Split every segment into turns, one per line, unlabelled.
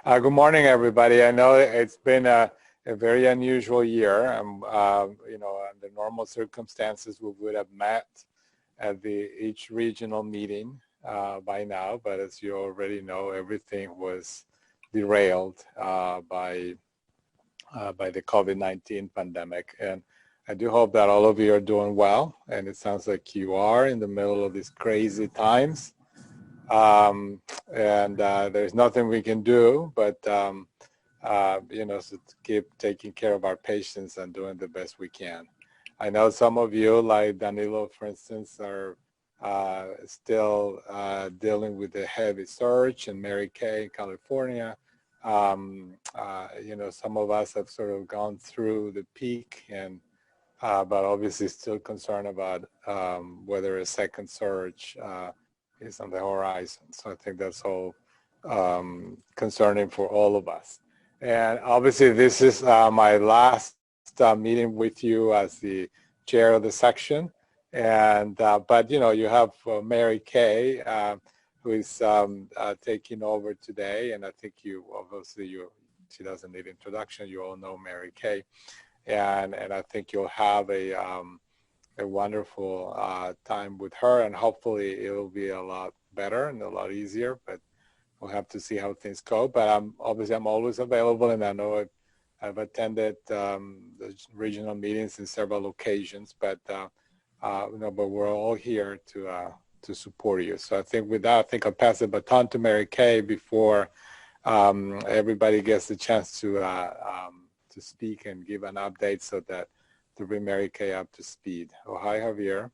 Good morning, everybody. I know it's been a very unusual year. Under normal circumstances, we would have met at each regional meeting by now, but as you already know, everything was derailed by the COVID-19 pandemic. And I do hope that all of you are doing well, and it sounds like you are in the middle of these crazy times. There's nothing we can do but so to keep taking care of our patients and doing the best we can. I know some of you, like Danilo, for instance, are still dealing with the heavy surge, and Mary Kay in California. Some of us have sort of gone through the peak, and but obviously still concerned about whether a second surge is on the horizon. So I think that's all concerning for all of us. And obviously this is my last meeting with you as the chair of the section. And but you have Mary Kay who is taking over today. And I think she doesn't need introduction. You all know Mary Kay. And I think you'll have a wonderful time with her, and hopefully it'll be a lot better and a lot easier, but we'll have to see how things go. But I'm always available, and I know I've attended the regional meetings in several occasions, but but we're all here to support you. So I think with that, I'll pass the baton to Mary Kay before everybody gets the chance to speak and give an update, so that to bring Mary Kay up to speed. Oh, hi, Javier.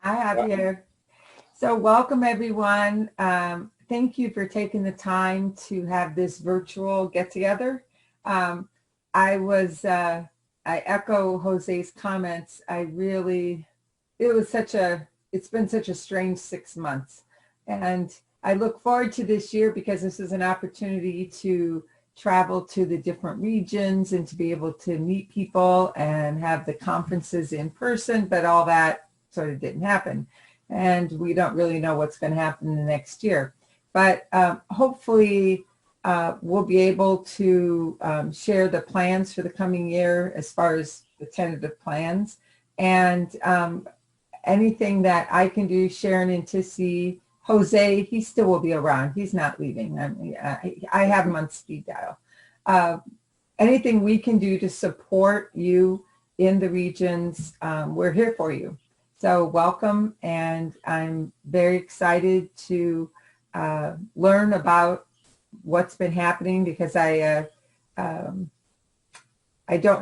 Hi, Javier. So welcome, everyone. Thank you for taking the time to have this virtual get-together. I echo Jose's comments. It's been such a strange 6 months. And I look forward to this year because this is an opportunity to travel to the different regions and to be able to meet people and have the conferences in person, but all that sort of didn't happen. And we don't really know what's going to happen in the next year. But hopefully we'll be able to share the plans for the coming year as far as the tentative plans. And anything that I can do, Sharon and Tissy, Jose, he still will be around. He's not leaving. I have him on speed dial. Anything we can do to support you in the regions, we're here for you. So welcome, and I'm very excited to learn about what's been happening, because I don't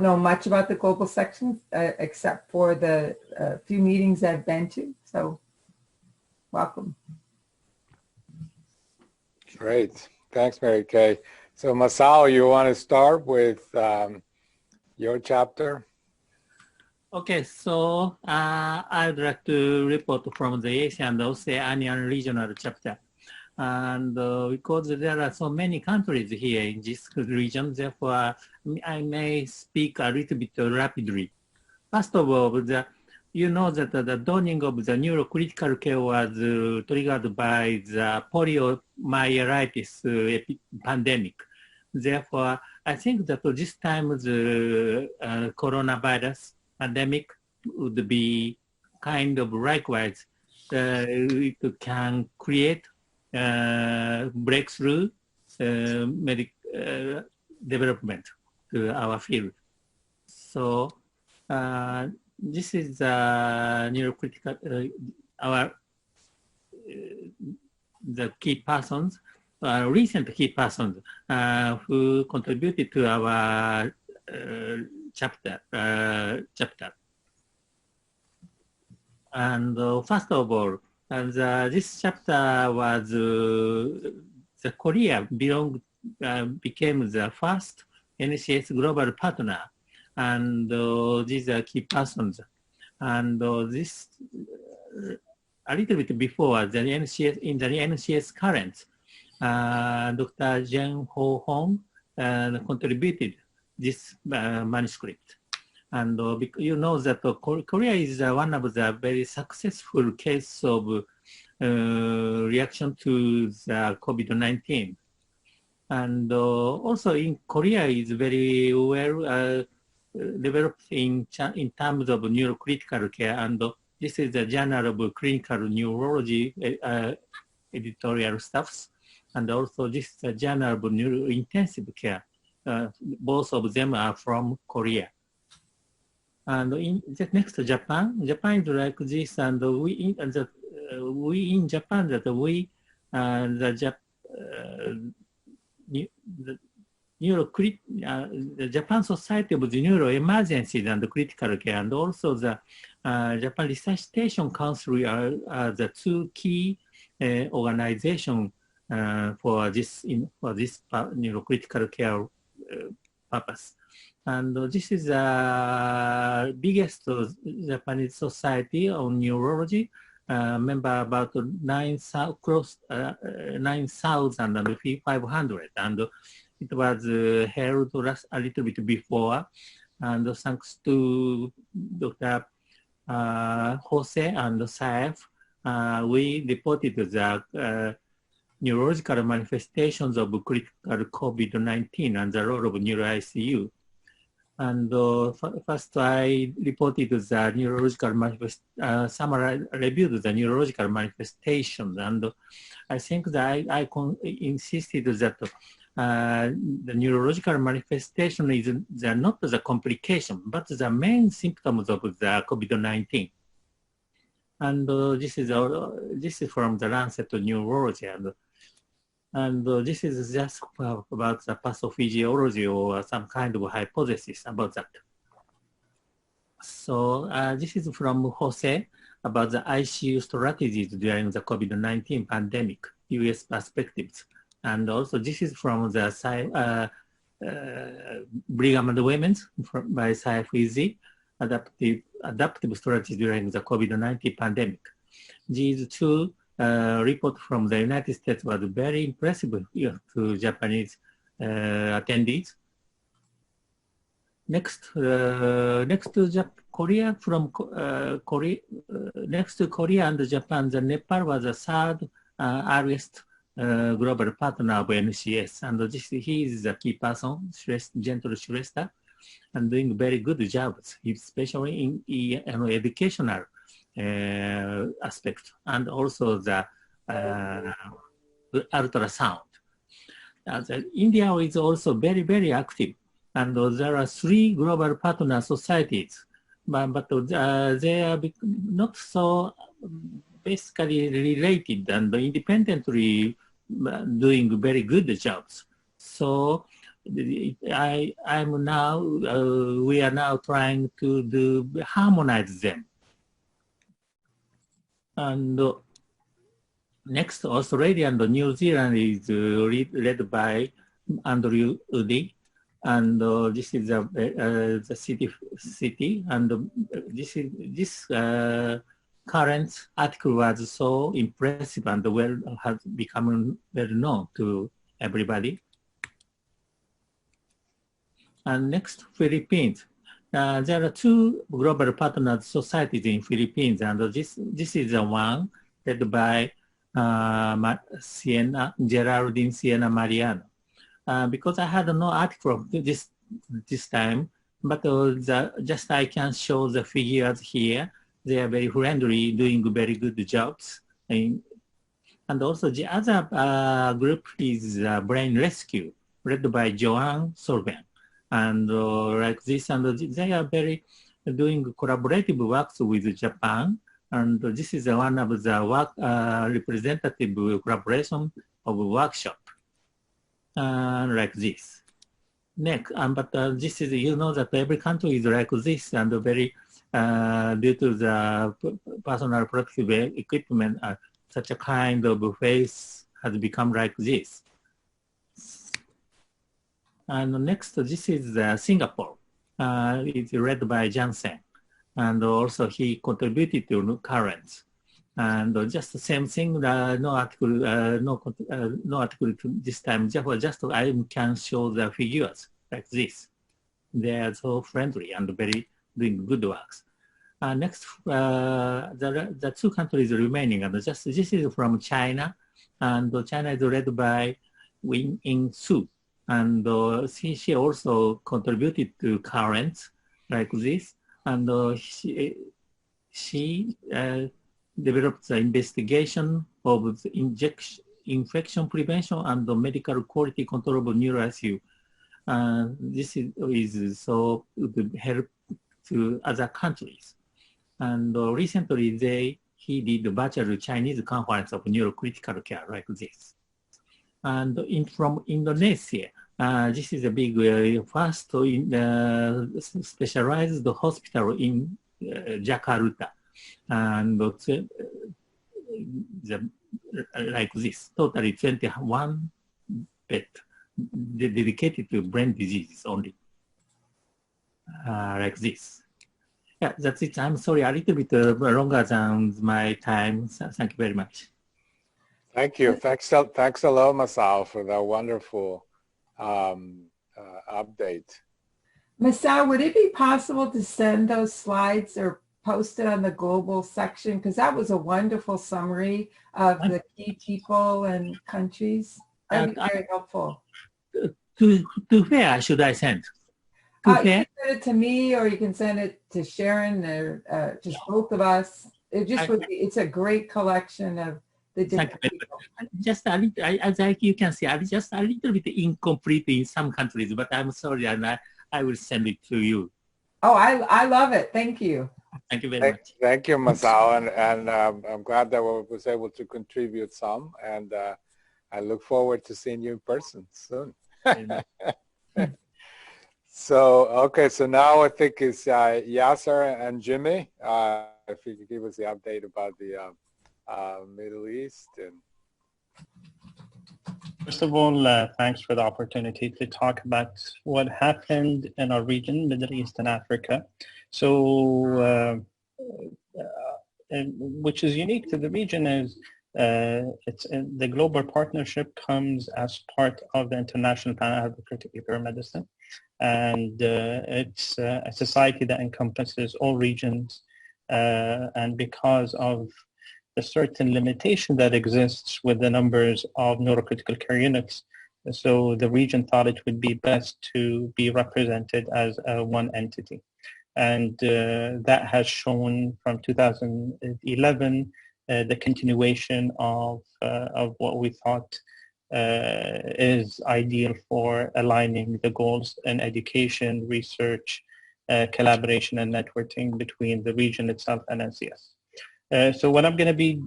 know much about the global section except for the few meetings I've been to. So welcome.
Great. Thanks, Mary Kay. So Masao, you want to start with your chapter?
Okay, so I'd like to report from the Asia and Oceania regional chapter. And because there are so many countries here in this region, therefore I may speak a little bit rapidly. First of all, you know that the dawning of the neurocritical care was triggered by the poliomyelitis pandemic. Therefore, I think that this time the coronavirus pandemic would be kind of likewise. It can create breakthrough development to our field. So this is neurocritical, the key persons, recent key persons who contributed to our chapter. And first of all, this chapter was the Korea became the first NCS global partner, and these are key persons. And this a little bit before the NCS, in the NCS currents, Dr. Jen Ho Hong contributed this manuscript. And you know that Korea is one of the very successful case of reaction to the COVID-19. And also in Korea is very well developed in terms of neurocritical care. And this is the Journal of Clinical Neurology editorial staffs. And also this is the Journal of Neurointensive Care. Both of them are from Korea. And in the next Japan, Japan is like this, and we in Japan that we the Japan Society of the Neuro Emergencies and Critical Care, and also the Japan Resuscitation Council are the two key organizations for this neurocritical care purpose. And this is the biggest Japanese society on neurology, member about 9,500, and it was held a little bit before, and thanks to Dr. Jose and Saif, we reported the neurological manifestations of critical COVID-19 and the role of neuro-ICU. And first I reported the neurological reviewed the neurological manifestations, and I think that I insisted that the neurological manifestation is not the complication, but the main symptoms of the COVID-19. And this is from the Lancet Neurology, and this is just about the pathophysiology or some kind of hypothesis about that. So this is from Jose about the ICU strategies during the COVID-19 pandemic, US perspectives. And also this is from the Brigham and Women's by Saif Easy, adaptive strategies during the COVID-19 pandemic. These two report from the United States was very impressive to Japanese attendees. Next to Korea, from Korea, next to Korea and Japan, the Nepal was the third earliest global partner of NCS, and he is the key person, Gentle Shrestha, and doing very good jobs, especially in educational aspect, and also the ultrasound. India is also very, very active, and there are 3 global partner societies, but they are not so basically related and independently doing very good jobs. So I'm now, we are now trying to harmonize them. And next, Australia and New Zealand is led by Andrew Uddy, and this is the city, and this current article was so impressive and has become well known to everybody. And next, Philippines. There are 2 global partner societies in Philippines, and this is the one led by Geraldine Siena Mariano. Because I had no article this time, but just I can show the figures here. They are very friendly, doing very good jobs. And also the other group is Brain Rescue, led by Joanne Solven. And like this, and they are very doing collaborative works with Japan. And this is one of the representative collaboration of workshop, like this. Next, but this is, you know that every country is like this, and very, due to the personal protective equipment, such a kind of face has become like this. And next, this is Singapore. It's led by Jansen, and also he contributed to currents. And just the same thing. No article, no article this time. Just I can show the figures like this. They are so friendly and very doing good works. Next, the 2 countries remaining, and just this is from China, and China is led by in Sue. And she also contributed to currents like this. And she developed the investigation of the infection prevention and the medical quality control of neural ICU. This is so would help to other countries. And recently he did the virtual Chinese conference of neurocritical care like this. And from Indonesia, this is a big first specialized hospital in Jakarta. And like this, totally 21 bed dedicated to brain diseases only, like this. Yeah, that's it. I'm sorry, a little bit longer than my time. Thank you very much.
Thank you. Thanks a lot, Masao, for that wonderful update.
Masao, would it be possible to send those slides or post it on the global section? Because that was a wonderful summary of the key people and countries. That would be very helpful.
To where should I send?
You can send it to me, or you can send it to Sharon, or just both of us. It just would be, it's a great collection of the different people.
Just a little, as you can see, I'm just a little bit incomplete in some countries, but I'm sorry, and I will send it to you.
Oh, I love it. Thank you.
Thank you very much.
Thank you, Masao, and I'm glad that I was able to contribute some, and I look forward to seeing you in person soon. So, okay, so now I think it's Yasser and Jimmy. If you could give us the update about the Middle East. And
first of all, thanks for the opportunity to talk about what happened in our region, Middle East and Africa. So, which is unique to the region is the global partnership comes as part of the International Panel of Critical Care Medicine. And it's a society that encompasses all regions. And because of the certain limitation that exists with the numbers of neurocritical care units, so the region thought it would be best to be represented as one entity. And that has shown from 2011 the continuation of what we thought is ideal for aligning the goals in education, research, collaboration, and networking between the region itself and NCS. So what I'm going to be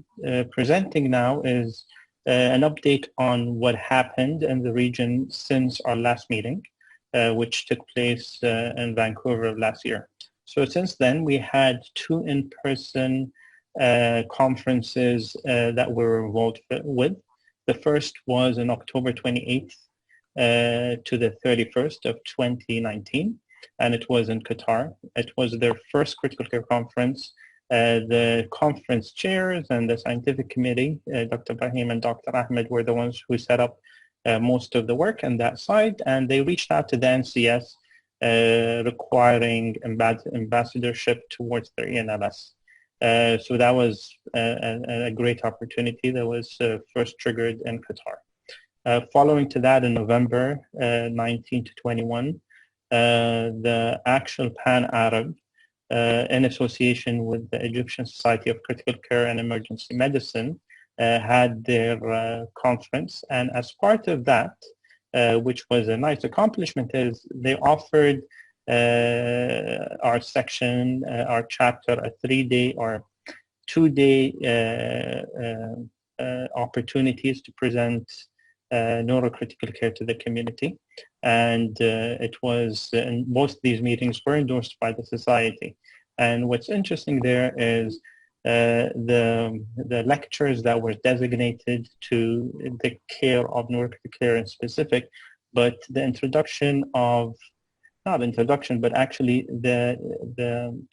presenting now is an update on what happened in the region since our last meeting, which took place in Vancouver last year. So since then, we had 2 in-person conferences that we were involved with. The first was on October 28th to the 31st of 2019, and it was in Qatar. It was their first critical care conference. The conference chairs and the scientific committee, Dr. Brahim and Dr. Ahmed, were the ones who set up most of the work on that side, and they reached out to the NCS requiring ambassadorship towards their ENLS. So that was a great opportunity that was first triggered in Qatar. Following to that in November 19 to 21, the actual Pan-Arab, in association with the Egyptian Society of Critical Care and Emergency Medicine, had their conference. And as part of that, which was a nice accomplishment, is they offered our section, our chapter, a 3-day or 2-day opportunities to present neurocritical care to the community. And it was, and most of these meetings were endorsed by the society. And what's interesting there is the lectures that were designated to the care of neurocritical care in specific, but the introduction of, not introduction, but actually the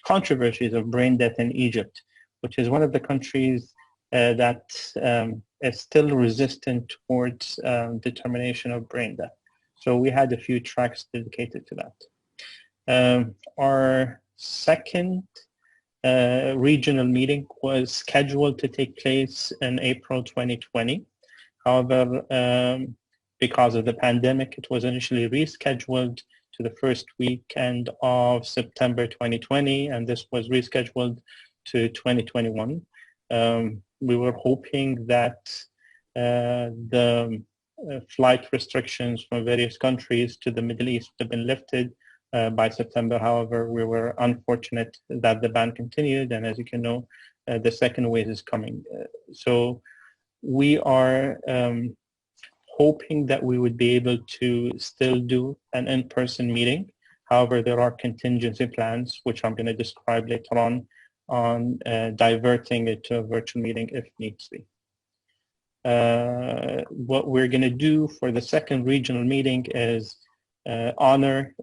controversies of brain death in Egypt, which is one of the countries that is still resistant towards determination of brain death. So we had a few tracks dedicated to that. Our second regional meeting was scheduled to take place in April 2020. However, because of the pandemic. It was initially rescheduled to the first weekend of September 2020, and this was rescheduled to 2021. We were hoping that the flight restrictions from various countries to the Middle East would have been lifted by September. However, we were unfortunate that the ban continued, and as you can know, the second wave is coming. So we are hoping that we would be able to still do an in-person meeting. However, there are contingency plans, which I'm going to describe later on diverting it to a virtual meeting if needs be. What we're going to do for the second regional meeting is honor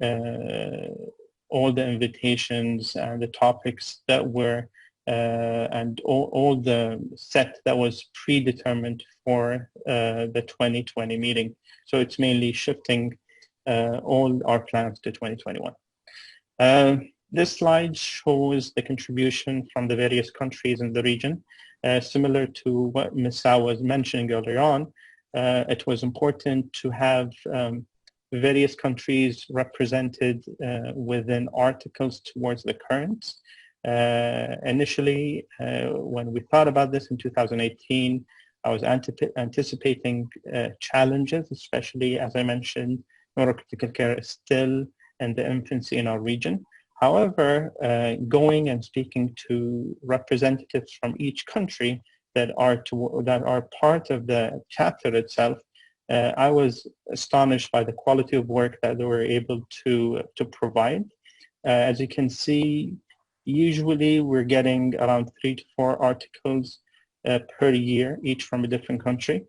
all the invitations and the topics that were and all the set that was predetermined for the 2020 meeting. So it's mainly shifting all our plans to 2021. This slide shows the contribution from the various countries in the region. Similar to what Ms. Sao was mentioning earlier on, it was important to have various countries represented within articles towards the currents. Initially, when we thought about this in 2018, I was anticipating challenges, especially as I mentioned, neurocritical care is still in the infancy in our region. However, going and speaking to representatives from each country that are part of the chapter itself, I was astonished by the quality of work that they were able to provide. As you can see, usually we're getting around 3 to 4 articles per year, each from a different country.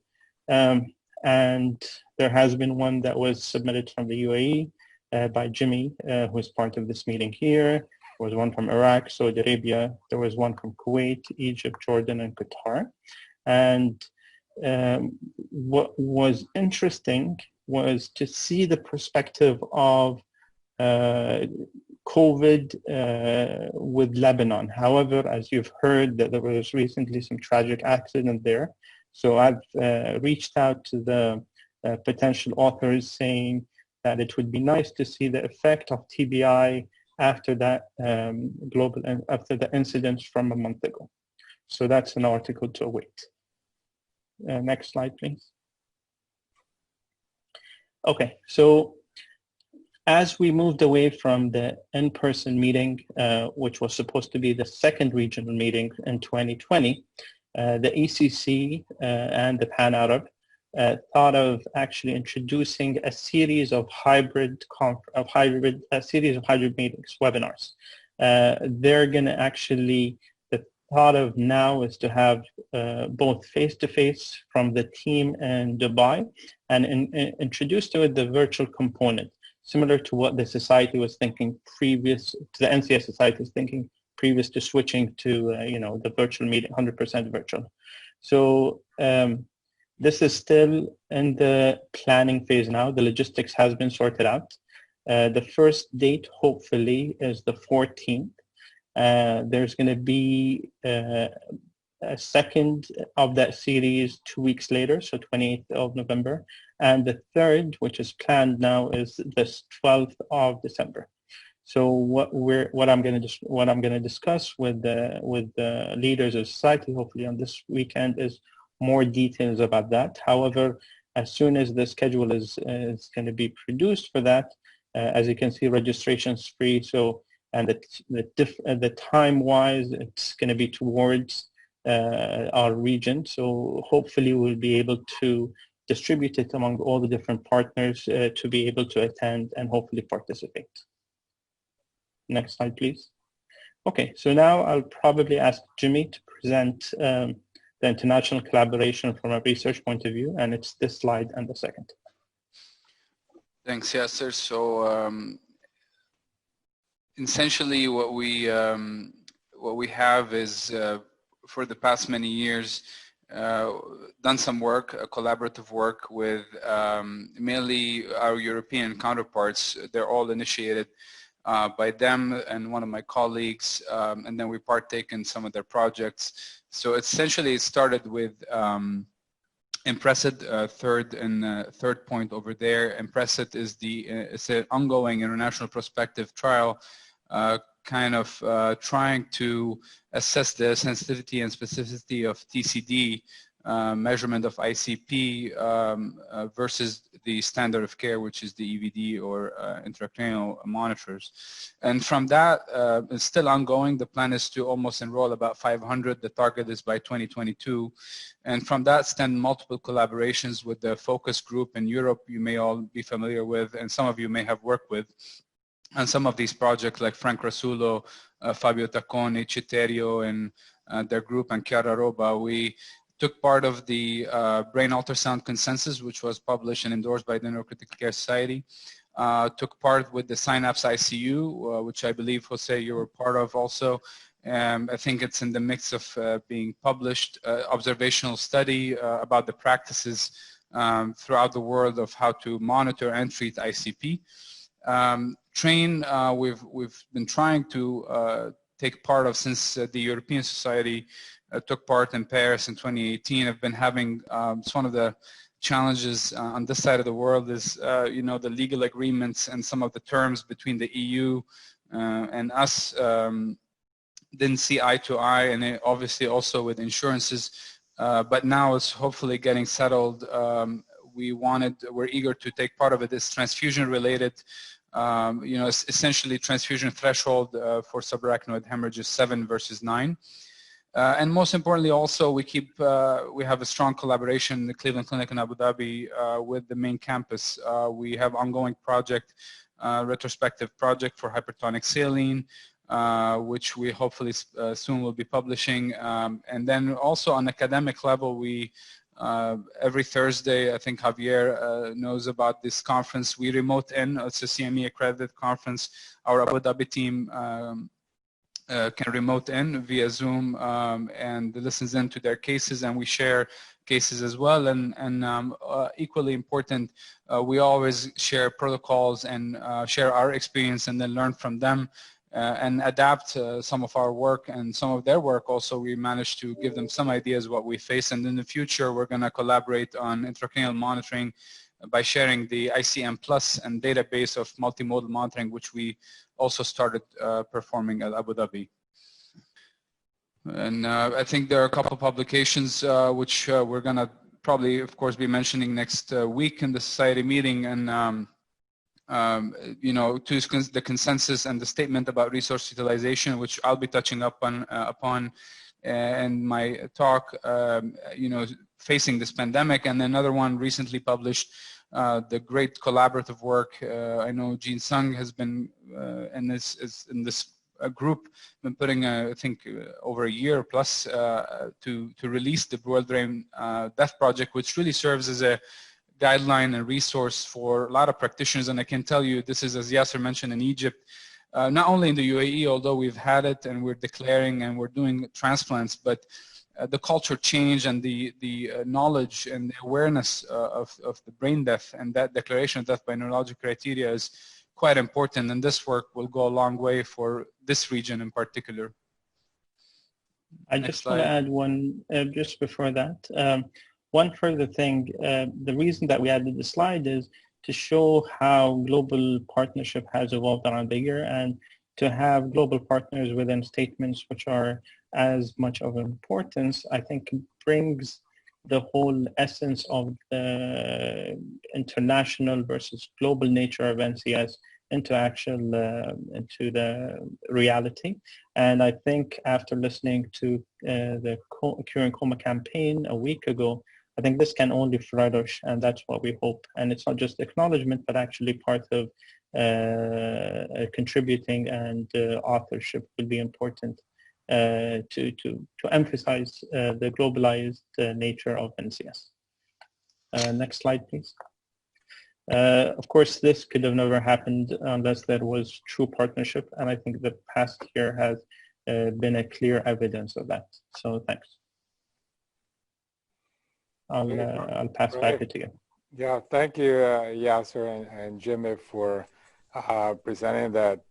And there has been one that was submitted from the UAE by Jimmy, who is part of this meeting here. There was one from Iraq, Saudi Arabia. There was one from Kuwait, Egypt, Jordan, and Qatar. And what was interesting was to see the perspective of COVID with Lebanon. However, as you've heard, that there was recently some tragic accident there. So I've reached out to the potential authors saying that it would be nice to see the effect of TBI after that after the incidents from a month ago. So that's an article to await. Next slide, please. Okay, so as we moved away from the in-person meeting, which was supposed to be the second regional meeting in 2020, the ECC and the Pan-Arab thought of actually introducing a series of hybrid meetings, webinars. They're going to actually, the thought of now is to have both face-to-face from the team in Dubai and introduce to it the virtual component, similar to what the society was thinking previous to the NCS society was thinking previous to switching to the virtual meeting, 100% virtual. So this is still in the planning phase now. The logistics has been sorted out. The first date, hopefully, is the 14th. There's going to be a second of that series 2 weeks later, so 28th of November. And the third, which is planned now, is the 12th of December. So what I'm going to discuss with the leaders of society, hopefully on this weekend, is more details about that. However, as soon as the schedule is going to be produced for that, as you can see, registration is free. So, and the time-wise, it's going to be towards our region. So hopefully we'll be able to distribute it among all the different partners to be able to attend and hopefully participate. Next slide, please. Okay, so now I'll probably ask Jimmy to present the international collaboration from a research point of view, and it's this slide and the second.
Thanks, Yasser. So essentially what we have is for the past many years done some work, collaborative work with mainly our European counterparts. They're all initiated by them and one of my colleagues, and then we partake in some of their projects. So essentially it started with Impressed, third point over there. Impressed is it's an ongoing international prospective trial, trying to assess the sensitivity and specificity of TCD measurement of ICP versus the standard of care, which is the EVD or intracranial monitors. And from that, it's still ongoing. The plan is to almost enroll about 500. The target is by 2022. And from that stem multiple collaborations with the focus group in Europe you may all be familiar with, and some of you may have worked with. And some of these projects like Frank Rasulo, Fabio Taccone, Citerio, and their group, and Chiara Roba, we took part of the brain ultrasound consensus, which was published and endorsed by the Neurocritical Care Society. Took part with the Synapse ICU, which I believe, Jose, you were part of also. I think it's in the mix of being published, observational study about the practices throughout the world of how to monitor and treat ICP. TRAIN, we've been trying to take part of since the European Society took part in Paris in 2018. I've been having, it's one of the challenges on this side of the world is, the legal agreements and some of the terms between the EU and us didn't see eye to eye, and obviously also with insurances, but now it's hopefully getting settled. We're eager to take part of it. It's transfusion related. It's essentially transfusion threshold for subarachnoid hemorrhage is 7 versus 9. And most importantly, also we have a strong collaboration in the Cleveland Clinic in Abu Dhabi with the main campus. We have ongoing project, retrospective project for hypertonic saline, which we hopefully soon will be publishing. And then also on academic level, we every Thursday, I think Javier knows about this conference. We remote in. It's a CME accredited conference. Our Abu Dhabi team can remote in via Zoom and listens in to their cases, and we share cases as well. And equally important, we always share protocols and share our experience and then learn from them and adapt some of our work and some of their work. Also, we managed to give them some ideas what we face, and in the future we're going to collaborate on intracranial monitoring by sharing the ICM Plus and database of multimodal monitoring, which we also started performing at Abu Dhabi. And I think there are a couple of publications which we're going to probably, of course, be mentioning next week in the society meeting, and to the consensus and the statement about resource utilization, which I'll be touching upon in my talk, facing this pandemic, and another one recently published, the great collaborative work. I know Jean Sung has been in this group, been putting, I think, over a year plus to release the World Brain Death Project, which really serves as a guideline and resource for a lot of practitioners. And I can tell you, this is, as Yasser mentioned, in Egypt, not only in the UAE, although we've had it and we're declaring and we're doing transplants, but the culture change and the knowledge and the awareness of the brain death and that declaration of death by neurologic criteria is quite important. And this work will go a long way for this region in particular.
I just want to add one, just before that. One further thing, the reason that we added the slide is to show how global partnership has evolved around the year, and to have global partners within statements which are as much of importance, I think brings the whole essence of the international versus global nature of NCS into into the reality. And I think after listening to the Curing Coma campaign a week ago, I think this can only flourish, and that's what we hope. And it's not just acknowledgement, but actually part of contributing, and authorship will be important to emphasize the globalized nature of NCS. Next slide, please. Of course, this could have never happened unless there was true partnership, and I think the past year has been a clear evidence of that. So thanks. I'll pass back it to you.
Yeah, thank you, Yasser and Jimmy, for presenting that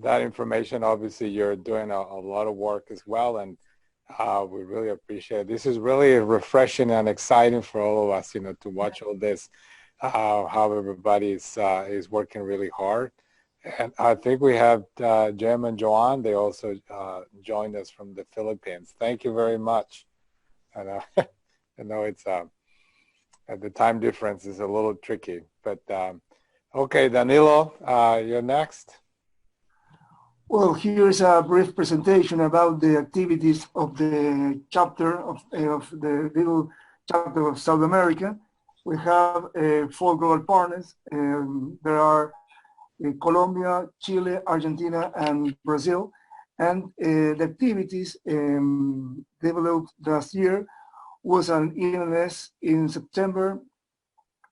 that information. Obviously, you're doing a lot of work as well, and We really appreciate it. This is really refreshing and exciting for all of us, to watch all this, how everybody is working really hard. And I think we have Jem and Joanne. They also joined us from the Philippines. Thank you very much. And I know it's the time difference is a little tricky, but okay, Danilo, you're next.
Well, here's a brief presentation about the activities of the chapter of the little chapter of South America. We have 4 global partners. There are Colombia, Chile, Argentina, and Brazil. And the activities developed last year was an ENLS in September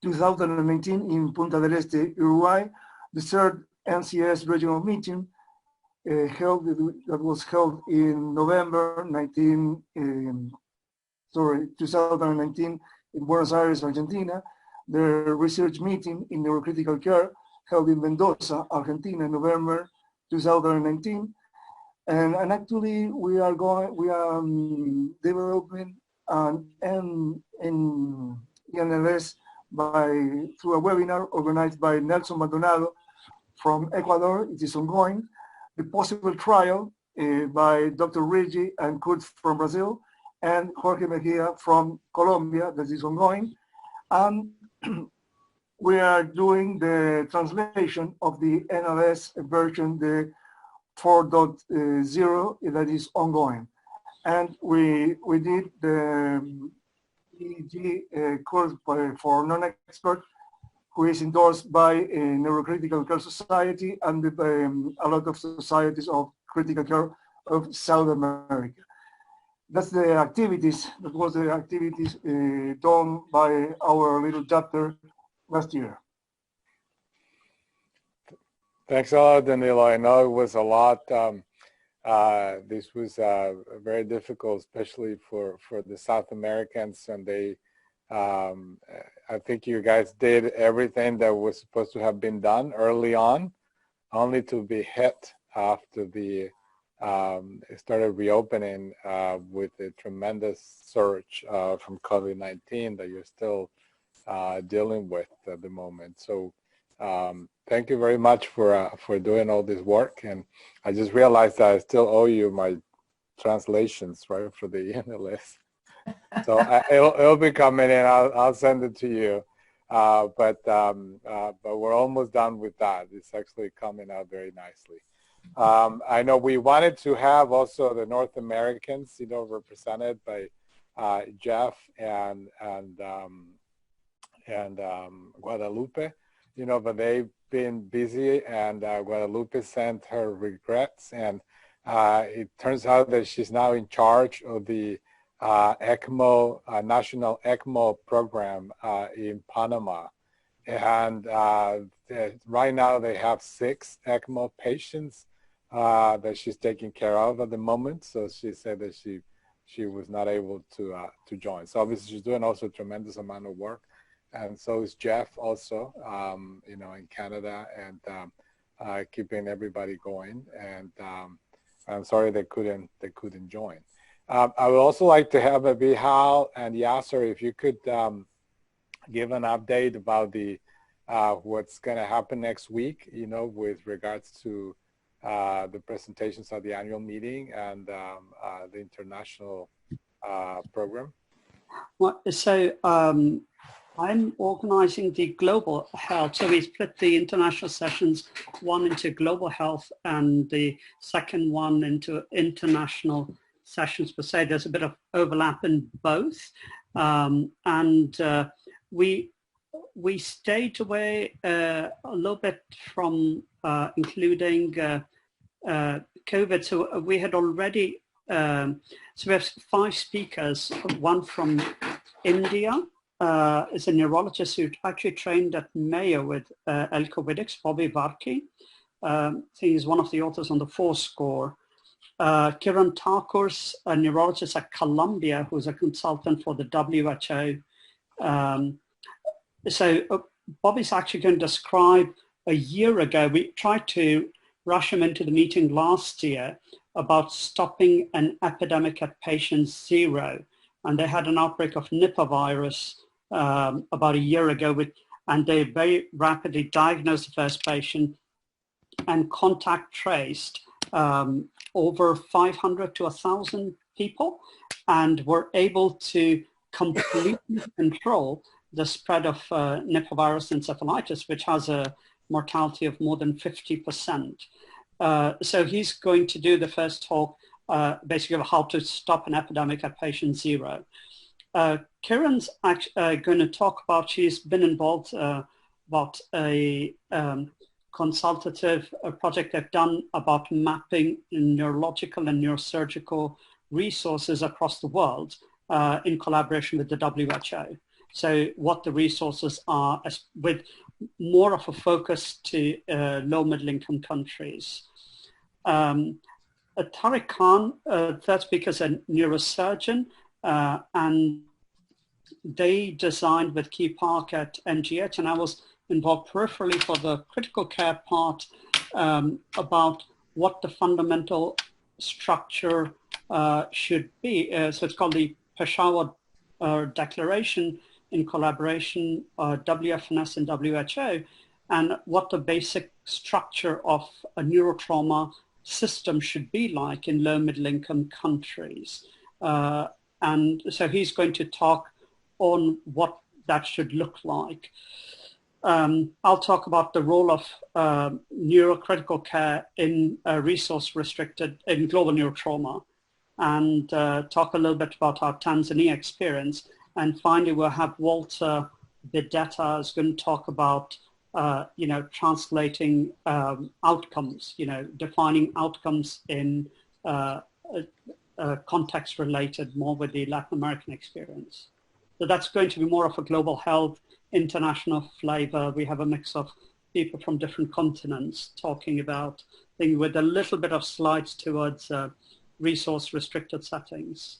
2019 in Punta del Este, Uruguay, the 3rd NCS regional meeting that was held in November 2019 in Buenos Aires, Argentina. The research meeting in neurocritical care held in Mendoza, Argentina, in November 2019. And actually we are developing an ENLS through a webinar organized by Nelson Maldonado from Ecuador. It is ongoing. The possible trial by Dr. Rigi and Kurt from Brazil and Jorge Mejia from Colombia that is ongoing. And we are doing the translation of the NLS version, the 4.0 that is ongoing. And we did the EEG course for non-expert, who is endorsed by a Neurocritical Care Society and a lot of societies of critical care of South America. That's the activities, that was the activities done by our little chapter last year.
Thanks a lot, Danilo. I know it was a lot. This was very difficult, especially for the South Americans, and they I think you guys did everything that was supposed to have been done early on, only to be hit after the it started reopening with a tremendous surge from COVID-19 that you're still dealing with at the moment. So thank you very much for doing all this work. And I just realized that I still owe you my translations, right, for the ENLS. So it'll be coming in. I'll send it to you. But we're almost done with that. It's actually coming out very nicely. I know we wanted to have also the North Americans, represented by Jeff and Guadalupe, but they've been busy, and Guadalupe sent her regrets, and it turns out that she's now in charge of the ECMO, National ECMO program in Panama. And right now they have 6 ECMO patients that she's taking care of at the moment. So she said that she was not able to join. So obviously she's doing also a tremendous amount of work. And so is Jeff also, in Canada, and keeping everybody going. And I'm sorry they couldn't join. I would also like to have maybe Hal and Yasser, if you could give an update about the what's going to happen next week, with regards to the presentations at the annual meeting and the international program.
Well, so I'm organizing the global health. So we split the international sessions, one into global health and the second one into international sessions per se. There's a bit of overlap in both. We stayed away a little bit from including COVID. So we had already, so we have 5 speakers, one from India, is a neurologist who actually trained at Mayo with Elcovidics, Bobby Varki. He's one of the authors on the 4SCORE. Kiran Thakur's a neurologist at Columbia, who's a consultant for the WHO. So Bobby's actually going to describe a year ago, we tried to rush him into the meeting last year, about stopping an epidemic at patient zero. And they had an outbreak of Nipah virus about a year ago, and they very rapidly diagnosed the first patient and contact traced over 500 to 1,000 people, and were able to completely control the spread of Nipah virus encephalitis, which has a mortality of more than 50%. So he's going to do the first talk basically of how to stop an epidemic at patient zero. Kiran's going to talk about, she's been involved about a consultative project they've done about mapping neurological and neurosurgical resources across the world in collaboration with the WHO. So what the resources are, with more of a focus to low middle income countries. Tariq Khan, third speaker, is a neurosurgeon, and they designed with Key Park at MGH, and I was involved peripherally for the critical care part about what the fundamental structure should be. So it's called the Peshawar Declaration in collaboration WFNS and WHO, and what the basic structure of a neurotrauma system should be like in low middle income countries. And so he's going to talk on what that should look like. I'll talk about the role of neurocritical care in resource restricted, in global neurotrauma, and talk a little bit about our Tanzania experience. And finally, we'll have Walter Bidetta is going to talk about, translating outcomes, defining outcomes in context related more with the Latin American experience. So that's going to be more of a global health, international flavor. We have a mix of people from different continents talking about things with a little bit of slides towards resource restricted settings.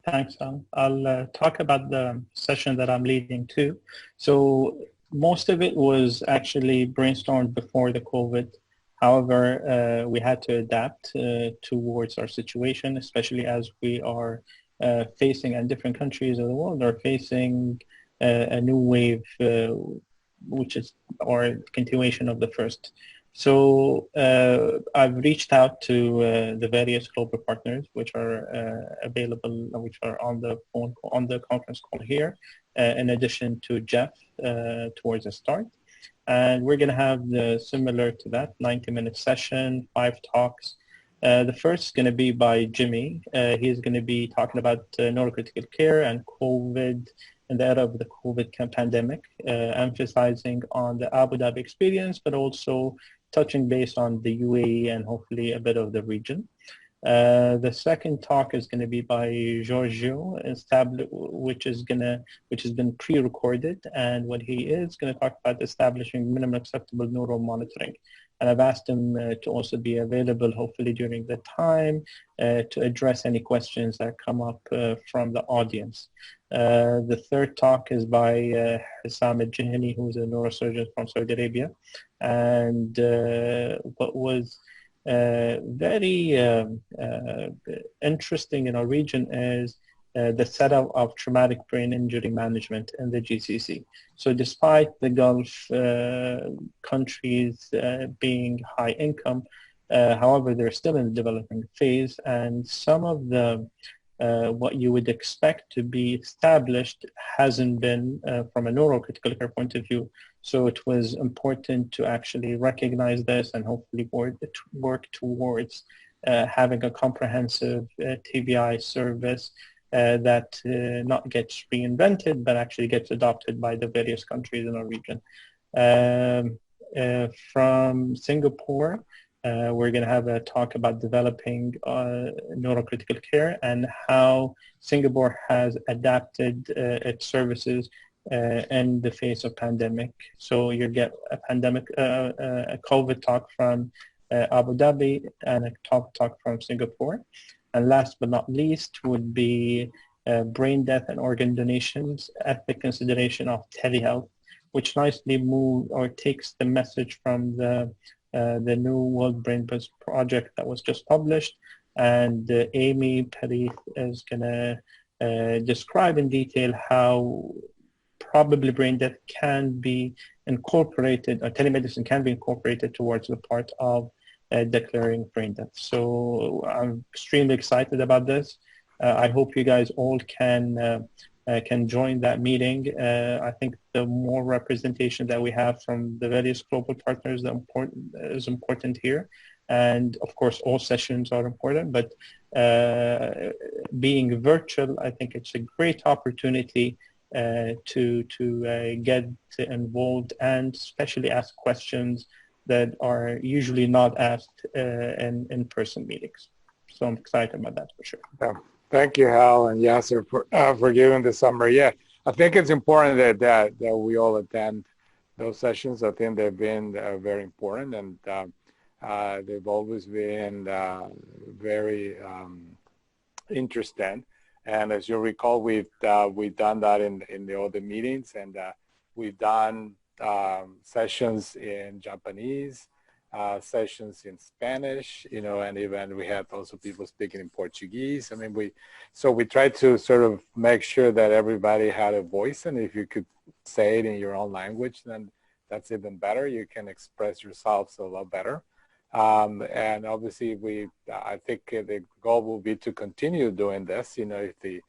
Thanks, Al. I'll talk about the session that I'm leading too. So most of it was actually brainstormed before the COVID. However, we had to adapt towards our situation, especially as we are facing, and different countries of the world are facing a new wave, which is our continuation of the first. So I've reached out to the various global partners which are available, which are on the phone, on the conference call here, in addition to Jeff towards the start. And we're going to have similar to that 90-minute session, 5 talks. The first is going to be by Jimmy. He's going to be talking about neurocritical care and COVID in the era of the COVID pandemic, emphasizing on the Abu Dhabi experience, but also touching base on the UAE and hopefully a bit of the region. The second talk is going to be by Giorgio, which has been pre-recorded, and what he is going to talk about establishing minimum acceptable neuro monitoring. And I've asked him to also be available, hopefully during the time, to address any questions that come up from the audience. The third talk is by Hassam Al-Jihani, who's a neurosurgeon from Saudi Arabia. And what was very interesting in our region is the setup of traumatic brain injury management in the GCC. So despite the Gulf countries being high income, however, they're still in the developing phase, and some of the what you would expect to be established hasn't been from a neurocritical care point of view. So it was important to actually recognize this and hopefully work towards having a comprehensive TBI service that not gets reinvented, but actually gets adopted by the various countries in our region. From Singapore, we're going to have a talk about developing neurocritical care and how Singapore has adapted its services in the face of pandemic. So you get a COVID talk from Abu Dhabi and a talk from Singapore. And last but not least would be brain death and organ donations, ethic consideration of telehealth, which nicely takes the message from the the new World Brain Buzz project that was just published. And Amy Parith is going to describe in detail how probably brain death can be incorporated, or telemedicine can be incorporated towards the part of declaring brain death. So I'm extremely excited about this. I hope you guys all can join that meeting. I think the more representation that we have from the various global partners is important here. And of course, all sessions are important, but being virtual, I think it's a great opportunity to get involved and especially ask questions that are usually not asked in in-person meetings. So I'm excited about that for sure.
Yeah. Thank you, Hal and Yasser, for giving the summary. Yeah, I think it's important that we all attend those sessions. I think they've been very important, and they've always been very interesting. And as you recall, we've done that in the other meetings, and we've done sessions in Japanese, sessions in Spanish, and even we had also people speaking in Portuguese. I mean, we tried to sort of make sure that everybody had a voice, and if you could say it in your own language, then that's even better. You can express yourselves a lot better. And obviously, I think the goal will be to continue doing this. If the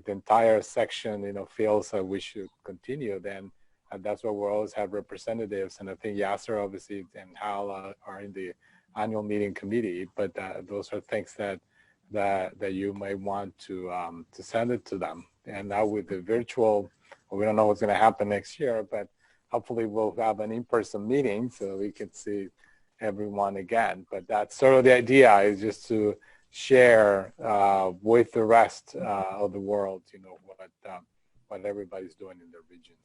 entire section, feels that we should continue, then that's why we always have representatives. And I think Yasser, obviously, and Hal are in the annual meeting committee. But those are things that you may want to send it to them. And now with the virtual, we don't know what's going to happen next year, but hopefully we'll have an in-person meeting so we can see everyone again. But that's sort of the idea, is just to share with the rest of the world, what everybody's doing in their regions.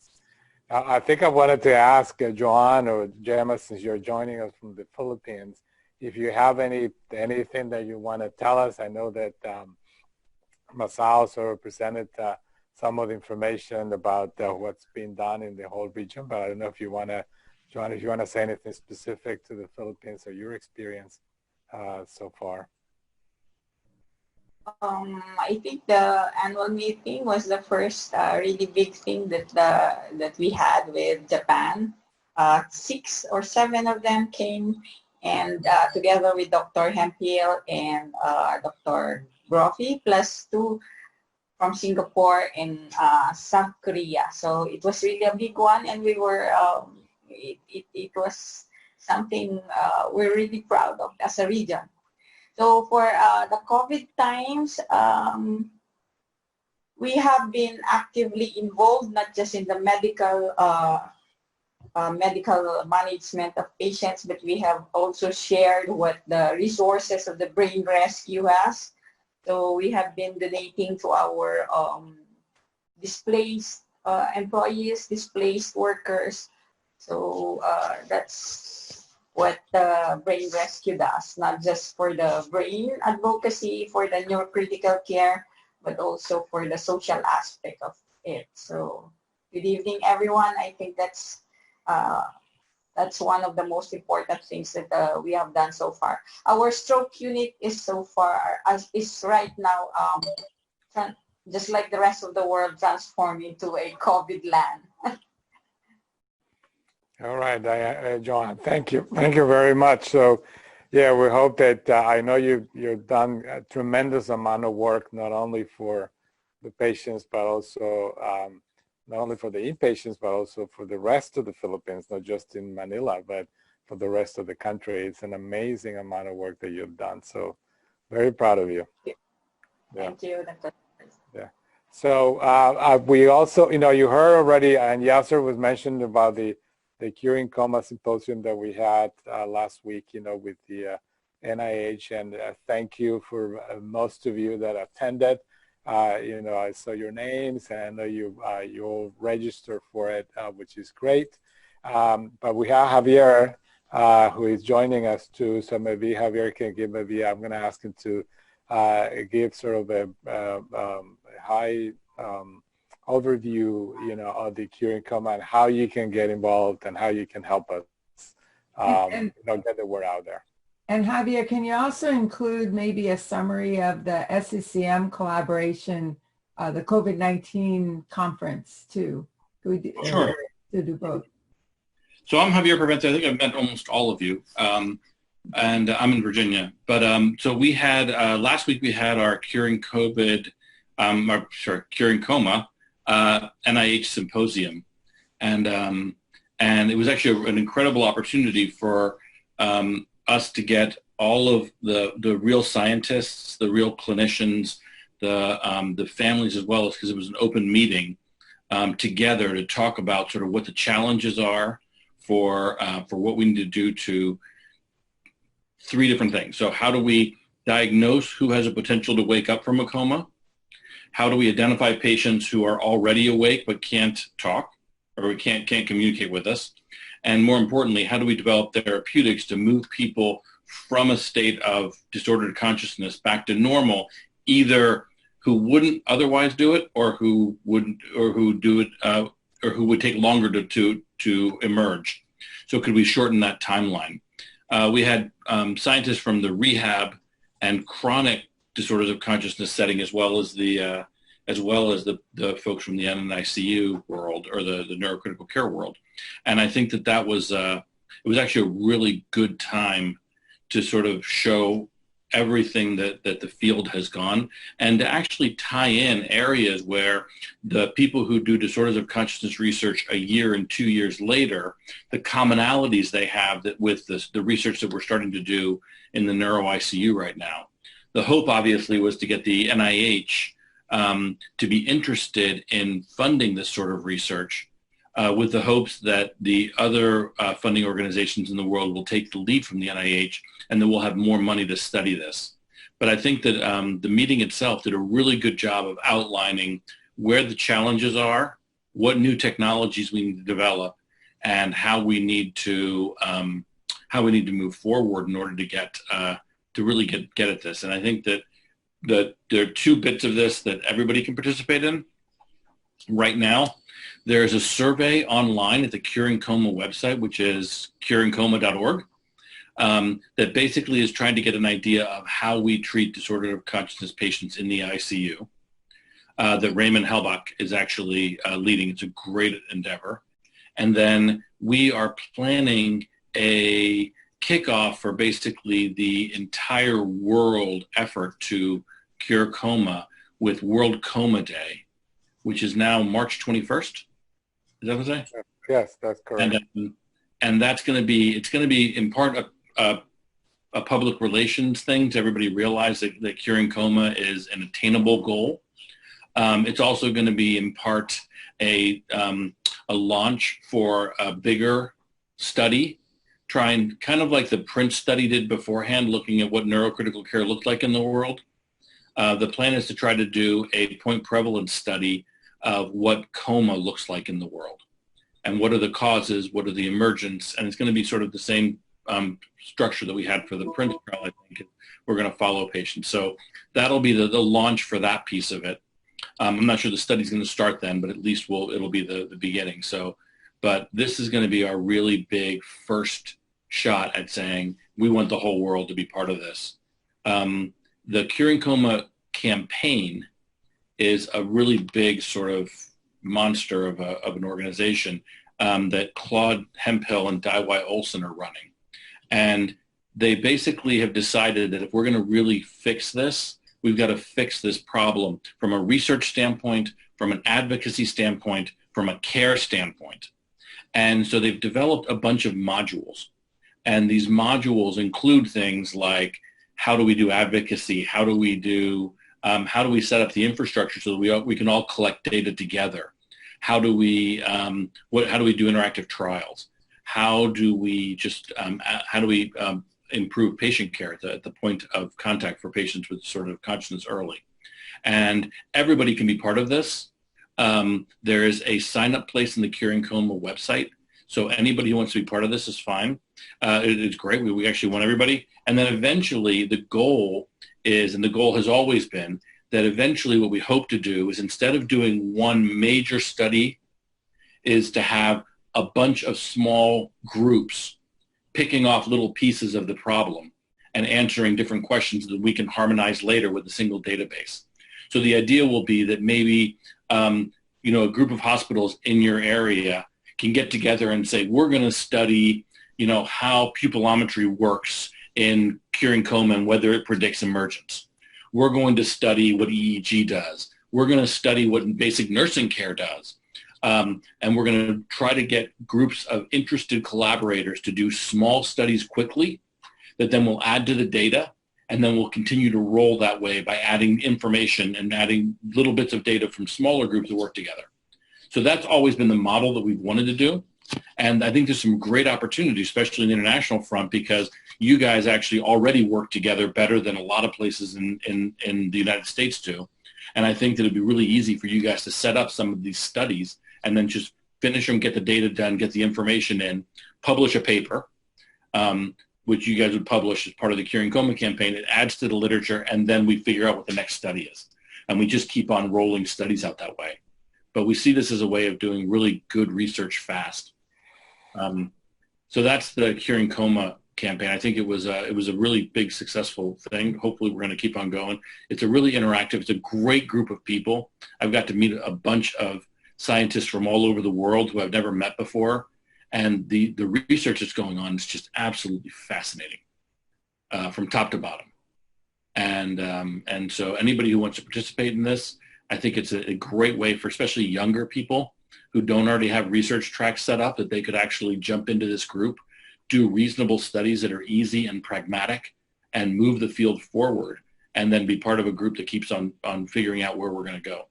I think I wanted to ask Joanne or Gemma, since you're joining us from the Philippines, if you have anything that you want to tell us. I know that Masao sort of presented some of the information about what's being done in the whole region, but I don't know if you want to, Joanne, if you want to say anything specific to the Philippines or your experience so far.
I think the annual meeting was the first really big thing that we had with Japan. 6 or 7 of them came, and together with Dr. Hemphill and Dr. Brophy, plus 2 from Singapore and South Korea. So it was really a big one, and we were it was something we're really proud of as a region. So for the COVID times, we have been actively involved, not just in the medical management of patients, but we have also shared what the resources of the Brain Rescue has. So we have been donating to our displaced employees, displaced workers. So that's what the Brain Rescue does, not just for the brain advocacy, for the neurocritical care, but also for the social aspect of it. So good evening, everyone. I think that's one of the most important things that we have done so far. Our stroke unit is right now, just like the rest of the world, transformed into a COVID land.
All right, John, thank you. Thank you very much. So, yeah, we hope that, I know you've done a tremendous amount of work, not only for the patients, but also, not only for the inpatients, but also for the rest of the Philippines, not just in Manila, but for the rest of the country. It's an amazing amount of work that you've done. So, very proud of you.
Thank you.
Yeah. So, we also, you heard already, and Yasser was mentioned about the Curing Coma Symposium that we had last week, with the NIH, and thank you for most of you that attended. I saw your names, and I know you all registered for it, which is great. But we have Javier, who is joining us too. So maybe Javier can give I'm going to ask him to give sort of a high overview, of the Curing Coma and how you can get involved and how you can help us get the word out there.
And Javier, can you also include maybe a summary of the SCCM collaboration, the COVID-19 conference too?
Sure.
To do both.
So I'm Javier Provence. I think I've met almost all of you, and I'm in Virginia. But so we had last week we had our Curing Curing Coma NIH symposium, and it was actually an incredible opportunity for us to get all of the real scientists, the real clinicians, the families as well, as because it was an open meeting together to talk about sort of what the challenges are for what we need to do to 3 different things. So how do we diagnose who has a potential to wake up from a coma? How do we identify patients who are already awake but can't talk or can't communicate with us? And more importantly, how do we develop therapeutics to move people from a state of disordered consciousness back to normal, either who wouldn't otherwise do it or who wouldn't, or who do it, or who would take longer to emerge. So could we shorten that timeline? We had scientists from the rehab and chronic disorders of consciousness setting, as well as the folks from the NICU world or the neurocritical care world. And I think that was it was actually a really good time to sort of show everything that the field has gone, and to actually tie in areas where the people who do disorders of consciousness research a year and 2 years later, the commonalities they have that with the research that we're starting to do in the neuro ICU right now. The hope obviously was to get the NIH to be interested in funding this sort of research, with the hopes that the other funding organizations in the world will take the lead from the NIH, and then we'll have more money to study this. But I think that the meeting itself did a really good job of outlining where the challenges are, what new technologies we need to develop, and how we need to move forward in order to get to really get at this. And I think that there are 2 bits of this that everybody can participate in right now. There's a survey online at the Curing Coma website, which is curingcoma.org, that basically is trying to get an idea of how we treat disorder of consciousness patients in the ICU, that Raymond Helbach is actually leading. It's a great endeavor. And then we are planning a kickoff for basically the entire world effort to cure coma with World Coma Day, which is now March 21st. Is that what I'm saying?
Yes, that's correct.
And that's going to be in part a public relations thing to everybody realize that curing coma is an attainable goal. It's also going to be in part a launch for a bigger study, trying kind of like the Prince study did beforehand, looking at what neurocritical care looked like in the world. The plan is to try to do a point prevalence study of what coma looks like in the world, and what are the causes, what are the emergence, and it's going to be sort of the same structure that we had for the Prince trial. I think we're going to follow patients, so that'll be the launch for that piece of it. I'm not sure the study's going to start then, but at least it'll be the beginning. So, but this is going to be our really big first shot at saying we want the whole world to be part of this. The Curing Coma campaign is a really big sort of monster of an organization that Claude Hemphill and Dai-Wai Olson are running. And they basically have decided that if we're going to really fix this, we've got to fix this problem from a research standpoint, from an advocacy standpoint, from a care standpoint. And so they've developed a bunch of modules. And these modules include things like, how do we do advocacy? How do we set up the infrastructure so that we can all collect data together? How do we do interactive trials? How do we improve patient care at the point of contact for patients with sort of consciousness early? And everybody can be part of this. There is a sign-up place in the Curing Coma website. So anybody who wants to be part of this is fine. It's great. We actually want everybody. And then eventually the goal is, and the goal has always been, that eventually what we hope to do is, instead of doing one major study, is to have a bunch of small groups picking off little pieces of the problem and answering different questions that we can harmonize later with a single database. So the idea will be that maybe a group of hospitals in your area can get together and say, we're going to study how pupillometry works in curing coma and whether it predicts emergence. We're going to study what EEG does. We're going to study what basic nursing care does. And we're going to try to get groups of interested collaborators to do small studies quickly that then we'll add to the data, and then we'll continue to roll that way by adding information and adding little bits of data from smaller groups that work together. So that's always been the model that we've wanted to do. And I think there's some great opportunities, especially in the international front, because you guys actually already work together better than a lot of places in the United States do. And I think that it'd be really easy for you guys to set up some of these studies and then just finish them, get the data done, get the information in, publish a paper, which you guys would publish as part of the Curing Coma campaign. It adds to the literature, and then we figure out what the next study is. And we just keep on rolling studies out that way. But we see this as a way of doing really good research fast. So that's the Curing Coma campaign. I think it was a really big, successful thing. Hopefully we're going to keep on going. It's a really interactive, it's a great group of people. I've got to meet a bunch of scientists from all over the world who I've never met before. And the research that's going on is just absolutely fascinating from top to bottom. And so anybody who wants to participate in this, I think it's a great way for especially younger people who don't already have research tracks set up, that they could actually jump into this group, do reasonable studies that are easy and pragmatic, and move the field forward, and then be part of a group that keeps on figuring out where we're going to go.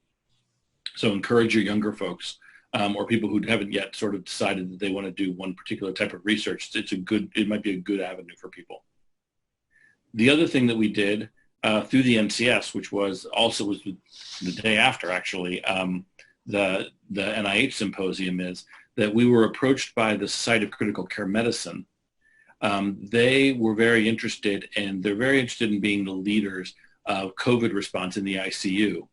So encourage your younger folks or people who haven't yet sort of decided that they want to do one particular type of research. It might be a good avenue for people. The other thing that we did through the NCS, which was the day after actually, the NIH symposium, is that we were approached by the Society of Critical Care Medicine. They were very interested, and they're very interested in being the leaders of COVID response in the ICU.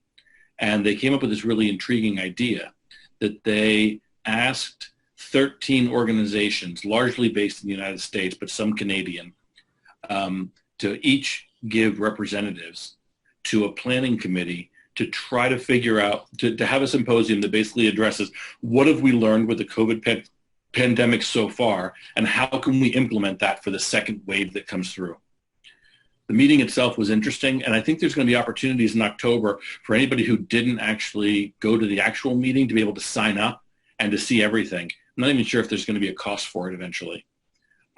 And they came up with this really intriguing idea that they asked 13 organizations, largely based in the United States, but some Canadian, to each give representatives to a planning committee to try to figure out, to have a symposium that basically addresses what have we learned with the COVID pandemic so far, and how can we implement that for the second wave that comes through. The meeting itself was interesting, and I think there's going to be opportunities in October for anybody who didn't actually go to the actual meeting to be able to sign up and to see everything. I'm not even sure if there's going to be a cost for it eventually.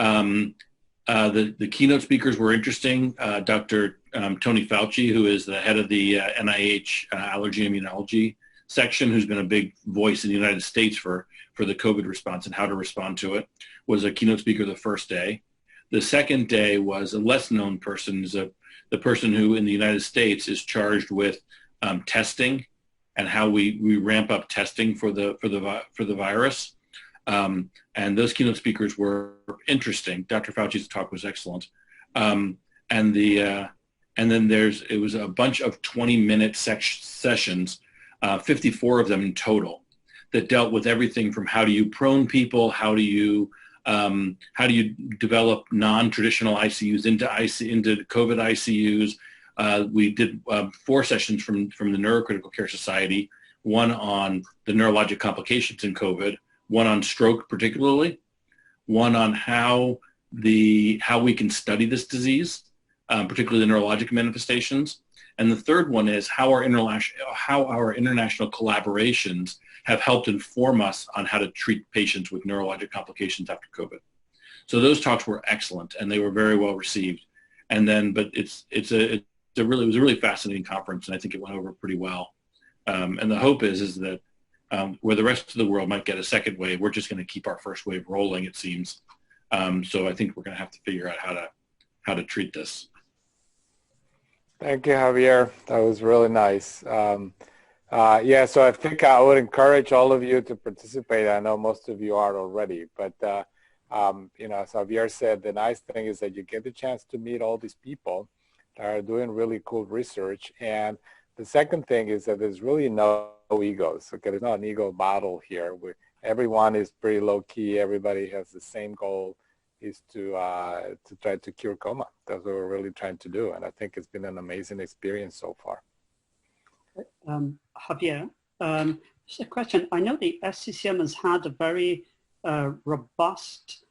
The keynote speakers were interesting. Dr. Tony Fauci, who is the head of the NIH Allergy and Immunology section, who's been a big voice in the United States for the COVID response and how to respond to it, was a keynote speaker the first day. The second day was a less known person, the person who in the United States is charged with testing and how we ramp up testing for the virus. And those keynote speakers were interesting. Dr. Fauci's talk was excellent. And then it was a bunch of 20-minute sessions, 54 of them in total, that dealt with everything from how do you prone people, how do you develop non-traditional ICUs into COVID ICUs. We did 4 sessions from the Neurocritical Care Society, one on the neurologic complications in COVID, one on stroke particularly, one on how we can study this disease, particularly the neurologic manifestations, and the third one is how our international collaborations have helped inform us on how to treat patients with neurologic complications after COVID. So those talks were excellent, and they were very well received. And then, but it was a really fascinating conference, and I think it went over pretty well. And the hope is that where the rest of the world might get a second wave, we're just going to keep our first wave rolling, it seems. So I think we're going to have to figure out how to treat this.
Thank you, Javier. That was really nice. So I think I would encourage all of you to participate. I know most of you are already, but as Javier said, the nice thing is that you get the chance to meet all these people that are doing really cool research. And the second thing is that there's really no egos. Okay, there's not an ego battle here. Everyone is pretty low key. Everybody has the same goal, is to try to cure coma. That's what we're really trying to do, and I think it's been an amazing experience so far.
Javier, just a question. I know the SCCM has had a very robust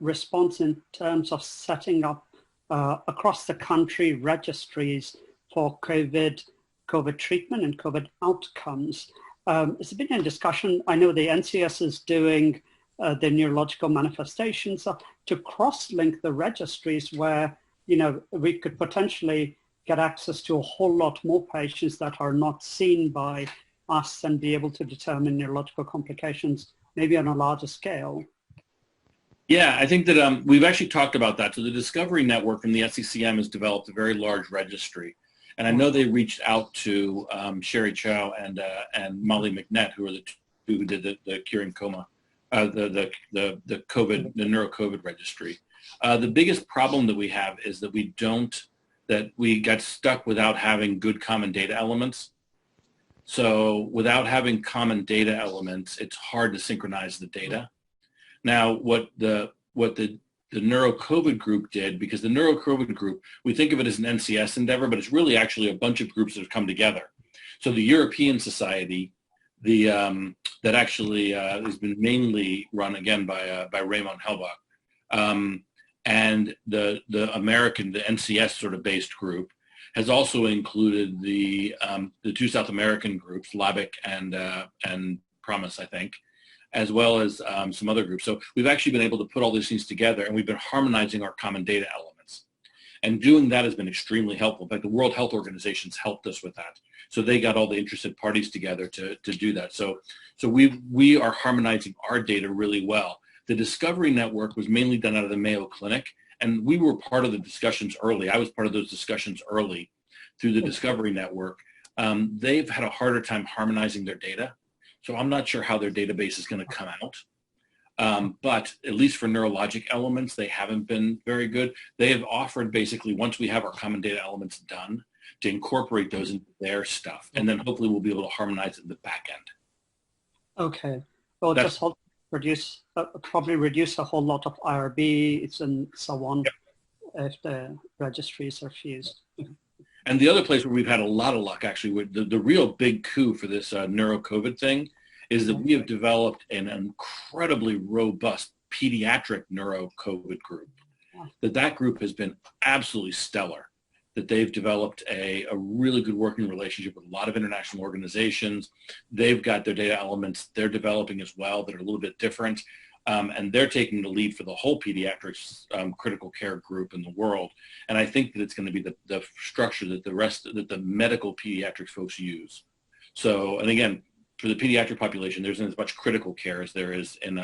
response in terms of setting up across the country registries for COVID treatment and COVID outcomes. It's been in discussion. I know the NCS is doing the neurological manifestations to cross-link the registries where, you know, we could potentially get access to a whole lot more patients that are not seen by us and be able to determine neurological complications, maybe on a larger scale.
Yeah, I think that we've actually talked about that. So the Discovery Network from the SCCM has developed a very large registry. And I know they reached out to Sherry Chow and Molly McNett, who are the two who did the curing coma, the neuro-COVID registry. The biggest problem that we have is that we got stuck without having good common data elements. So without having common data elements, it's hard to synchronize the data. Now, what the neuro-COVID group did, because the neuro-COVID group, we think of it as an NCS endeavor, but it's really actually a bunch of groups that have come together. So the European Society, that actually has been mainly run again by Raymond Helbach, and the American, the NCS sort of based group, has also included the two South American groups, LABIC and Promise, I think, as well as some other groups. So we've actually been able to put all these things together, and we've been harmonizing our common data elements. And doing that has been extremely helpful. In fact, the World Health Organization's helped us with that. So they got all the interested parties together to do that. So we are harmonizing our data really well. The Discovery Network was mainly done out of the Mayo Clinic, and we were part of the discussions early. I was part of those discussions early through the Discovery Network. They've had a harder time harmonizing their data. So I'm not sure how their database is going to come out. But at least for neurologic elements, they haven't been very good. They have offered basically, once we have our common data elements done, to incorporate those into their stuff. And then hopefully we'll be able to harmonize it in the back end.
Okay. Well, just probably reduce a whole lot of IRBs and so on, if the registries are fused.
And the other place where we've had a lot of luck, actually, with the real big coup for this neuro-COVID thing is that we have developed an incredibly robust pediatric neuro-COVID group. That group has been absolutely stellar, that they've developed a really good working relationship with a lot of international organizations. They've got their data elements they're developing as well that are a little bit different. And they're taking the lead for the whole pediatrics critical care group in the world. And I think that it's going to be the structure that the medical pediatrics folks use. So, and again, for the pediatric population, there isn't as much critical care as there is in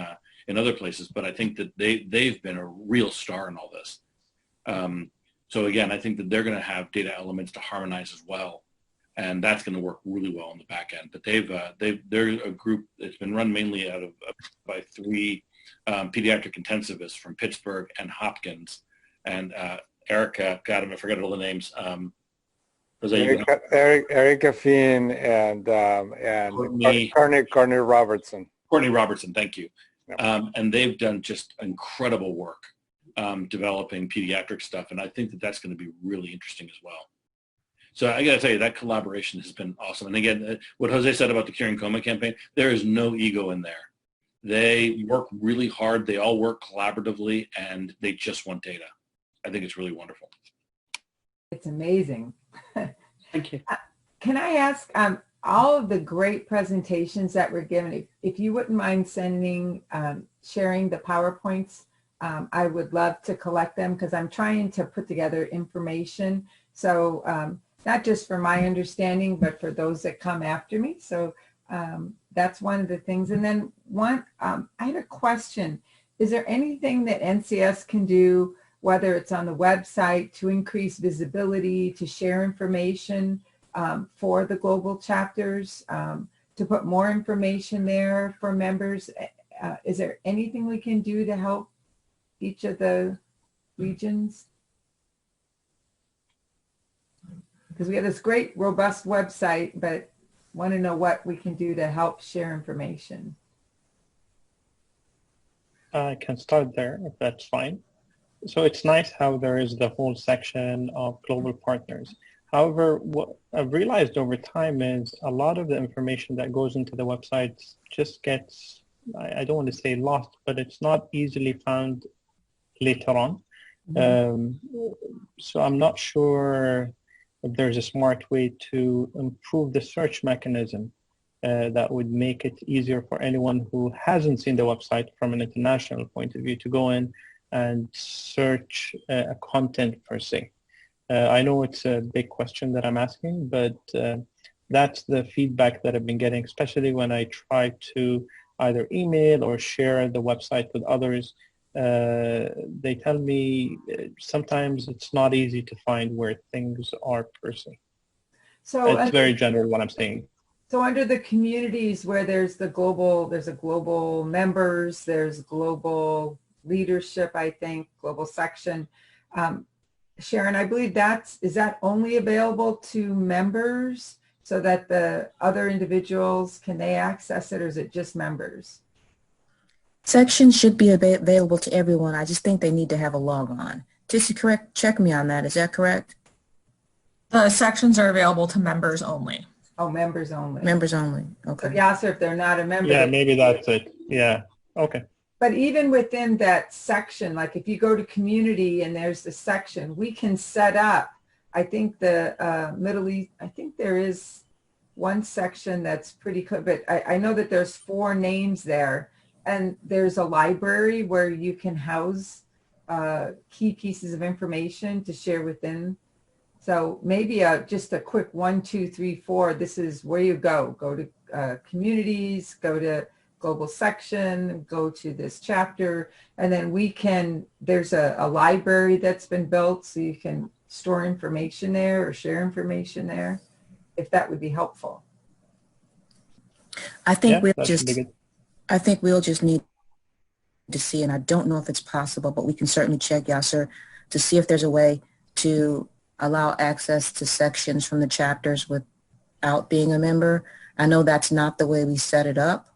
other places, but I think that they've been a real star in all this. So again, I think that they're going to have data elements to harmonize as well. And that's going to work really well on the back end. But they're a group that's been run mainly by three pediatric intensivists from Pittsburgh and Hopkins, and Erica. God, I forgot all the names.
Erica Fien and Courtney Robertson.
Courtney Robertson, thank you.
Yep.
And they've done just incredible work developing pediatric stuff, and I think that that's going to be really interesting as well. So I got to tell you, that collaboration has been awesome. And again, what Jose said about the Curing Coma campaign, there is no ego in there. They work really hard. They all work collaboratively, and they just want data. I think it's really wonderful.
It's amazing.
Thank you.
Can I ask, all of the great presentations that were given, if you wouldn't mind sharing the PowerPoints, I would love to collect them because I'm trying to put together information. So not just for my understanding, but for those that come after me. So that's one of the things. And then I had a question. Is there anything that NCS can do, whether it's on the website, to increase visibility, to share information for the global chapters, to put more information there for members? Is there anything we can do to help each of the regions? Because we have this great, robust website, but want to know what we can do to help share information.
I can start there if that's fine. So it's nice how there is the whole section of global partners. However, what I've realized over time is a lot of the information that goes into the website just gets, I don't want to say lost, but it's not easily found later on. So I'm not sure if there's a smart way to improve the search mechanism that would make it easier for anyone who hasn't seen the website from an international point of view to go in and search a content per se. I know it's a big question that I'm asking, but that's the feedback that I've been getting, especially when I try to either email or share the website with others. They tell me sometimes it's not easy to find where things are per se.
So
it's very general what I'm saying.
So under the communities where there's a global members, there's global leadership, I think, global section. Sharon, I believe is that only available to members so that the other individuals, can they access it, or is it just members?
Sections should be available to everyone. I just think they need to have a log on. Tissy, check me on that. Is that correct?
The sections are available to members only.
Oh, members only.
Members only. Okay.
So Yasser, if they're not a member.
Yeah, maybe that's it. Yeah. Okay.
But even within that section, like if you go to community and there's the section, we can set up, I think the Middle East, I think there is one section that's pretty good, but I know that there's 4 names there, and there's a library where you can house key pieces of information to share within. So maybe just a quick 1, 2, 3, 4, this is where you go. Go to communities, go to global section, go to this chapter, and then there's a library that's been built so you can store information there or share information there, if that would be helpful.
I think we'll just need to see, and I don't know if it's possible, but we can certainly check, Yasser, to see if there's a way to allow access to sections from the chapters without being a member. I know that's not the way we set it up,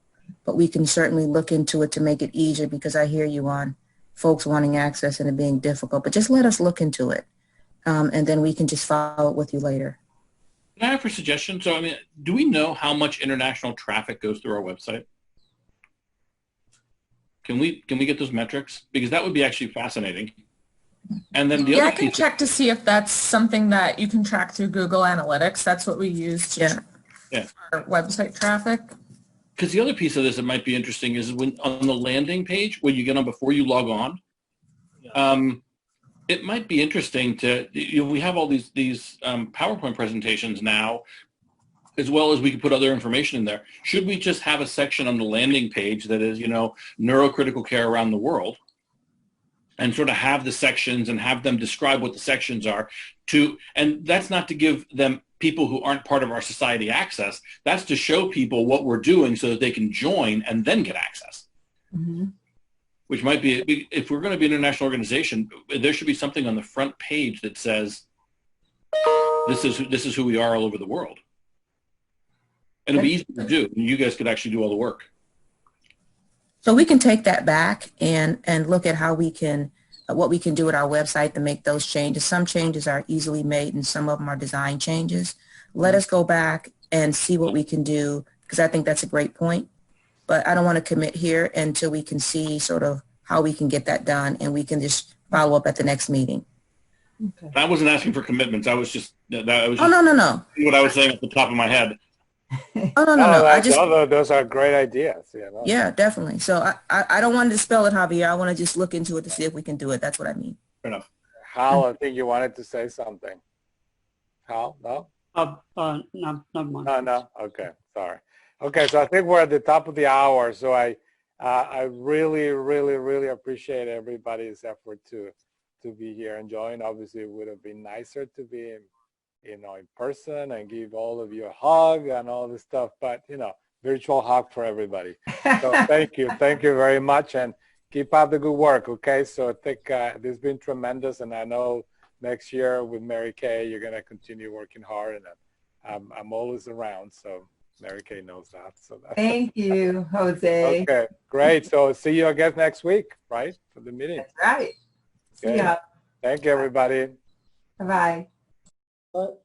but we can certainly look into it to make it easier, because I hear you on folks wanting access and it being difficult, but just let us look into it. And then we can just follow up with you later.
Can I have a suggestion? So, I mean, do we know how much international traffic goes through our website? Can we get those metrics? Because that would be actually fascinating. And then the other
I can check to see if that's something that you can track through Google Analytics. That's what we use to track our website traffic.
Because the other piece of this that might be interesting is when on the landing page, when you get on before you log on, it might be interesting to, we have all these PowerPoint presentations now, as well as we can put other information in there. Should we just have a section on the landing page that is, neurocritical care around the world, and sort of have the sections and have them describe what the sections are and that's not to give them people who aren't part of our society access. That's to show people what we're doing so that they can join and then get access. Mm-hmm. Which might be, if we're going to be an international organization, there should be something on the front page that says, this is who we are all over the world. And it'll be easy to do. And you guys could actually do all the work.
So we can take that back and look at how we can, what we can do with our website to make those changes. Some changes are easily made and some of them are design changes. Let us go back and see what we can do, because I think that's a great point. But I don't want to commit here until we can see sort of how we can get that done, and we can just follow up at the next meeting.
Okay. I wasn't asking for commitments. I was just
no.
What I was saying at the top of my head.
No. Those are great ideas.
Yeah, definitely. So I don't want to dispel it, Javier. I want to just look into it to see if we can do it. That's what I mean.
Fair enough.
Hal, I think you wanted to say something. Hal, no?
Not much.
No. Okay, sorry. Okay, so I think we're at the top of the hour. So I really, really, really appreciate everybody's effort to be here and join. Obviously, it would have been nicer to be in person and give all of you a hug and all this stuff, but virtual hug for everybody. So thank you very much, and keep up the good work. Okay, so I think this has been tremendous, and I know next year with Mary Kay you're going to continue working hard, and I'm always around. So Mary Kay knows that. So
Thank you, Jose.
Okay, great. So see you again next week, right, for the meeting.
That's right.
Okay.
See ya.
Thank you, everybody.
Bye-bye.
But